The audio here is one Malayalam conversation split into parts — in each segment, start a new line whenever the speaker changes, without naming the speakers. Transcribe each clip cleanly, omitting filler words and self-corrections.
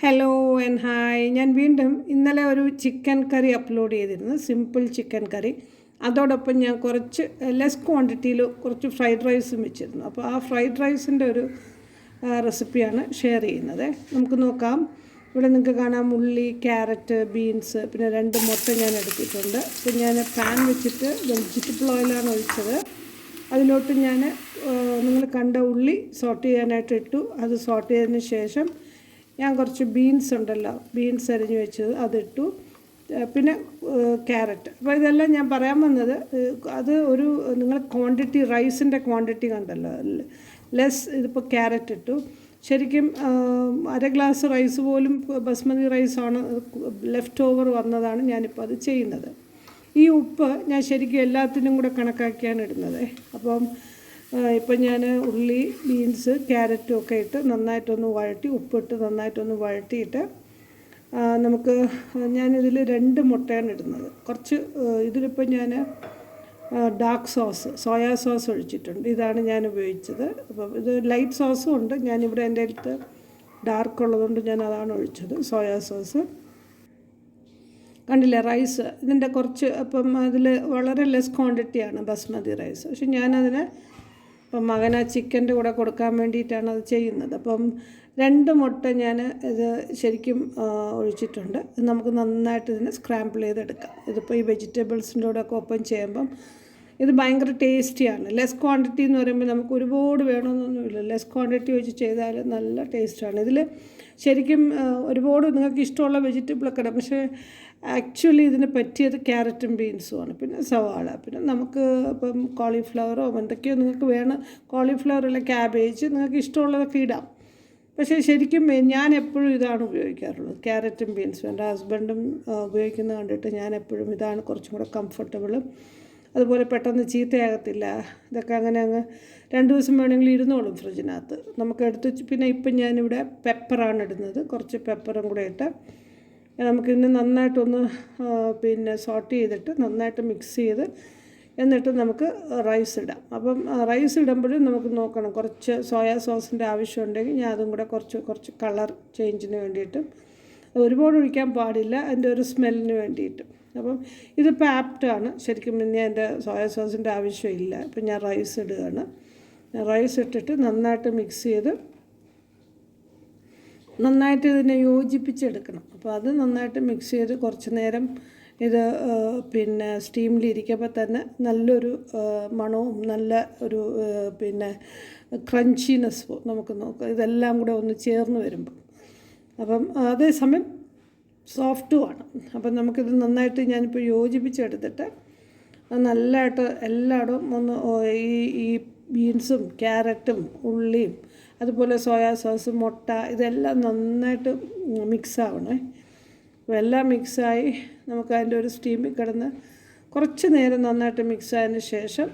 Hello and hi. ഞാൻ വീണ്ടും ഇന്നലെ ഒരു ചിക്കൻ കറി അപ്ലോഡ് ചെയ്തിരുന്നു, സിമ്പിൾ ചിക്കൻ കറി. അതോടൊപ്പം ഞാൻ കുറച്ച് ലെസ് ക്വാണ്ടിറ്റിയിൽ കുറച്ച് ഫ്രൈഡ് റൈസും വെച്ചിരുന്നു. അപ്പോൾ ആ ഫ്രൈഡ് റൈസിൻ്റെ ഒരു റെസിപ്പിയാണ് ഷെയർ ചെയ്യുന്നത്. നമുക്ക് നോക്കാം. ഇവിടെ നിങ്ങൾക്ക് കാണാം ഉള്ളി, ക്യാരറ്റ്, ബീൻസ്, പിന്നെ 2 മുട്ട ഞാൻ എടുത്തിട്ടുണ്ട്. അപ്പോൾ ഞാൻ പാൻ വെച്ചിട്ട് വെജിറ്റബിൾ ഓയിലാണ് ഒഴിച്ചത്. അതിലോട്ട് ഞാൻ നിങ്ങൾ കണ്ട ഉള്ളി സോട്ട് ചെയ്യാനായിട്ട് ഇട്ടു. അത് സോട്ട് ചെയ്തതിന് ശേഷം ഞാൻ കുറച്ച് ബീൻസ് ഉണ്ടല്ലോ, ബീൻസ് അരിഞ്ഞ് വെച്ചത് അതിട്ടു, പിന്നെ ക്യാരറ്റ്. അപ്പോൾ ഇതെല്ലാം ഞാൻ പറയാൻ വന്നത്, അത് ഒരു നിങ്ങൾ ക്വാണ്ടിറ്റി, റൈസിൻ്റെ ക്വാണ്ടിറ്റി കണ്ടല്ലോ, ലെസ്. ഇതിപ്പോൾ ക്യാരറ്റ് ഇട്ടു. ശരിക്കും 1/2 ഗ്ലാസ് റൈസ് പോലും ബസ്മതി റൈസാണ് ലെഫ്റ്റ് ഓവർ വന്നതാണ് ഞാനിപ്പോൾ അത് ചെയ്യുന്നത്. ഈ ഉപ്പ് ഞാൻ ശരിക്കും എല്ലാത്തിനും കൂടെ കണക്കാക്കിയാണ് ഇടുന്നത്. അപ്പം ഇപ്പം ഞാൻ ഉള്ളി, ബീൻസ്, ക്യാരറ്റും ഒക്കെ ഇട്ട് നന്നായിട്ടൊന്ന് വഴറ്റി, ഉപ്പിട്ട് നന്നായിട്ടൊന്ന് വഴറ്റിയിട്ട് നമുക്ക് ഞാനിതിൽ 2 മുട്ടയാണ് ഇടുന്നത്. കുറച്ച് ഇതിലിപ്പോൾ ഞാൻ ഡാർക്ക് സോസ്, സോയാ സോസ് ഒഴിച്ചിട്ടുണ്ട്. ഇതാണ് ഞാൻ ഉപയോഗിച്ചത്. അപ്പം ഇത് ലൈറ്റ് സോസും ഉണ്ട്, ഞാനിവിടെ എൻ്റെ അടുത്ത് ഡാർക്ക് ഉള്ളതുകൊണ്ട് ഞാൻ അതാണ് ഒഴിച്ചത്, സോയാ സോസ്. കണ്ടില്ലേ റൈസ് ഇതിൻ്റെ കുറച്ച്. അപ്പം അതിൽ വളരെ ലെസ് ക്വാണ്ടിറ്റിയാണ് ബസ്മതി റൈസ്. പക്ഷെ ഞാനതിനെ അപ്പം മകന് ചിക്കൻ്റെ കൂടെ കൊടുക്കാൻ വേണ്ടിയിട്ടാണ് അത് ചെയ്യുന്നത്. അപ്പം 2 മുട്ട ഞാൻ ഇത് ശരിക്കും ഒഴിച്ചിട്ടുണ്ട്. നമുക്ക് നന്നായിട്ട് ഇതിനെ സ്ക്രാമ്പിൾ ചെയ്തെടുക്കാം. ഇതിപ്പോൾ ഈ വെജിറ്റബിൾസിൻ്റെ കൂടെ ഒക്കെ ഒപ്പം ചെയ്യുമ്പം ഇത് ഭയങ്കര ടേസ്റ്റിയാണ്. ലെസ് ക്വാണ്ടിറ്റി എന്ന് പറയുമ്പോൾ നമുക്ക് ഒരുപാട് വേണമെന്നൊന്നുമില്ല, ലെസ് ക്വാണ്ടിറ്റി വെച്ച് ചെയ്താൽ നല്ല ടേസ്റ്റാണ്. ഇതിൽ ശരിക്കും ഒരുപാട് നിങ്ങൾക്ക് ഇഷ്ടമുള്ള വെജിറ്റബിളൊക്കെ ഇടാം. പക്ഷേ ആക്ച്വലി ഇതിന് പറ്റിയത് ക്യാരറ്റും ബീൻസുമാണ്, പിന്നെ സവാള, പിന്നെ നമുക്ക് ഇപ്പം കോളിഫ്ലവറോ എന്തൊക്കെയോ നിങ്ങൾക്ക് വേണം, കോളിഫ്ലവർ അല്ല ക്യാബേജ്, നിങ്ങൾക്ക് ഇഷ്ടമുള്ളതൊക്കെ ഇടാം. പക്ഷേ ശരിക്കും ഞാൻ എപ്പോഴും ഇതാണ് ഉപയോഗിക്കാറുള്ളത്, ക്യാരറ്റും ബീൻസും. എൻ്റെ ഹസ്ബൻഡും ഉപയോഗിക്കുന്നത് കണ്ടിട്ട് ഞാൻ എപ്പോഴും ഇതാണ് കുറച്ചും കൂടെ കംഫർട്ടബിളും. അതുപോലെ പെട്ടെന്ന് ചീത്തയാകത്തില്ല. ഇതൊക്കെ അങ്ങനെ അങ്ങ് 2 ദിവസം വേണമെങ്കിൽ ഇരുന്നോളും ഫ്രിഡ്ജിനകത്ത്. നമുക്ക് എടുത്ത് പിന്നെ ഇപ്പം ഞാനിവിടെ പെപ്പറാണ് ഇടുന്നത്. കുറച്ച് പെപ്പറും കൂടെ ഇട്ട് നമുക്കിന്ന് നന്നായിട്ടൊന്ന് പിന്നെ സോട്ട് ചെയ്തിട്ട് നന്നായിട്ട് മിക്സ് ചെയ്ത് എന്നിട്ട് നമുക്ക് റൈസ് ഇടാം. അപ്പം റൈസ് ഇടുമ്പോഴും നമുക്ക് നോക്കണം, കുറച്ച് സോയാ സോസിൻ്റെ ആവശ്യമുണ്ടെങ്കിൽ ഞാൻ അതും കൂടെ കുറച്ച് കളർ ചേഞ്ചിന് വേണ്ടിയിട്ടും, ഒരുപാട് ഒഴിക്കാൻ പാടില്ല, അതിൻ്റെ ഒരു സ്മെല്ലിന് വേണ്ടിയിട്ടും. അപ്പം ഇതിപ്പോൾ ആപ്റ്റാണ് ശരിക്കും. പിന്നെ എൻ്റെ സോയാ സോസിൻ്റെ ആവശ്യമില്ല. ഇപ്പം ഞാൻ റൈസ് ഇടുകയാണ്. റൈസ് ഇട്ടിട്ട് നന്നായിട്ട് മിക്സ് ചെയ്ത് നന്നായിട്ട് ഇതിനെ യോജിപ്പിച്ചെടുക്കണം. അപ്പോൾ അത് നന്നായിട്ട് മിക്സ് ചെയ്ത് കുറച്ച് നേരം ഇത് പിന്നെ സ്റ്റീമിലിരിക്കുമ്പോൾ തന്നെ നല്ലൊരു മണവും നല്ല ഒരു പിന്നെ ക്രഞ്ചിനെസ് നമുക്ക് നോക്കാം, ഇതെല്ലാം കൂടെ ഒന്ന് ചേർന്ന് വരുമ്പോൾ. അപ്പം അതേസമയം സോഫ്റ്റുമാണ്. അപ്പം നമുക്കിത് നന്നായിട്ട് ഞാനിപ്പോൾ യോജിപ്പിച്ചെടുത്തിട്ട് നല്ലതായിട്ട് എല്ലായിടും ഒന്ന് ഈ ബീൻസും ക്യാരറ്റും ഉള്ളിയും അതുപോലെ സോയാ സോസ്, മുട്ട, ഇതെല്ലാം നന്നായിട്ട് മിക്സാവണേ. അപ്പോൾ എല്ലാം മിക്സായി നമുക്ക് അതിൻ്റെ ഒരു സ്റ്റീമിൽ കിടന്ന് കുറച്ച് നേരം നന്നായിട്ട് മിക്സായതിന് ശേഷം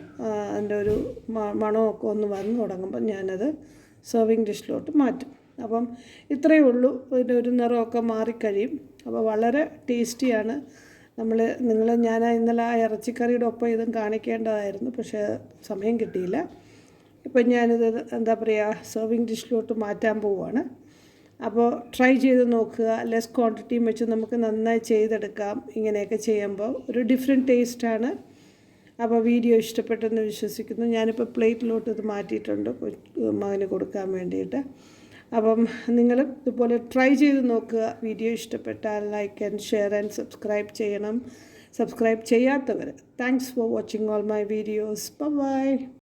അതിൻ്റെ ഒരു മണമൊക്കെ ഒന്ന് വന്ന് തുടങ്ങുമ്പോൾ ഞാനത് സെർവിങ് ഡിഷിലോട്ട് മാറ്റും. അപ്പം ഇത്രയേ ഉള്ളൂ. ഇതിൻ്റെ ഒരു നിറമൊക്കെ മാറിക്കഴിയും. അപ്പോൾ വളരെ ടേസ്റ്റിയാണ്. ഞാൻ ഇന്നലെ ആ ഇറച്ചിക്കറിയുടെ ഒപ്പം ഇതും കാണിക്കേണ്ടതായിരുന്നു, പക്ഷേ സമയം കിട്ടിയില്ല. ഇപ്പം ഞാനിത് എന്താ പറയുക, സെർവിങ് ഡിഷിലോട്ട് മാറ്റാൻ പോവുകയാണ്. അപ്പോൾ ട്രൈ ചെയ്ത് നോക്കുക. ലെസ് ക്വാണ്ടിറ്റിയും വെച്ച് നമുക്ക് നന്നായി ചെയ്തെടുക്കാം. ഇങ്ങനെയൊക്കെ ചെയ്യുമ്പോൾ ഒരു ഡിഫറെൻറ്റ് ടേസ്റ്റാണ്. അപ്പോൾ വീഡിയോ ഇഷ്ടപ്പെട്ടെന്ന് വിശ്വസിക്കുന്നു. ഞാനിപ്പോൾ പ്ലേറ്റിലോട്ട് ഇത് മാറ്റിയിട്ടുണ്ട് മകന് കൊടുക്കാൻ വേണ്ടിയിട്ട്. അപ്പം നിങ്ങളും ഇതുപോലെ ട്രൈ ചെയ്ത് നോക്കുക. വീഡിയോ ഇഷ്ടപ്പെട്ടാൽ like and share and subscribe ചെയ്യണം. സബ്സ്ക്രൈബ് ചെയ്യാത്തവർ, thanks for watching all my videos. By.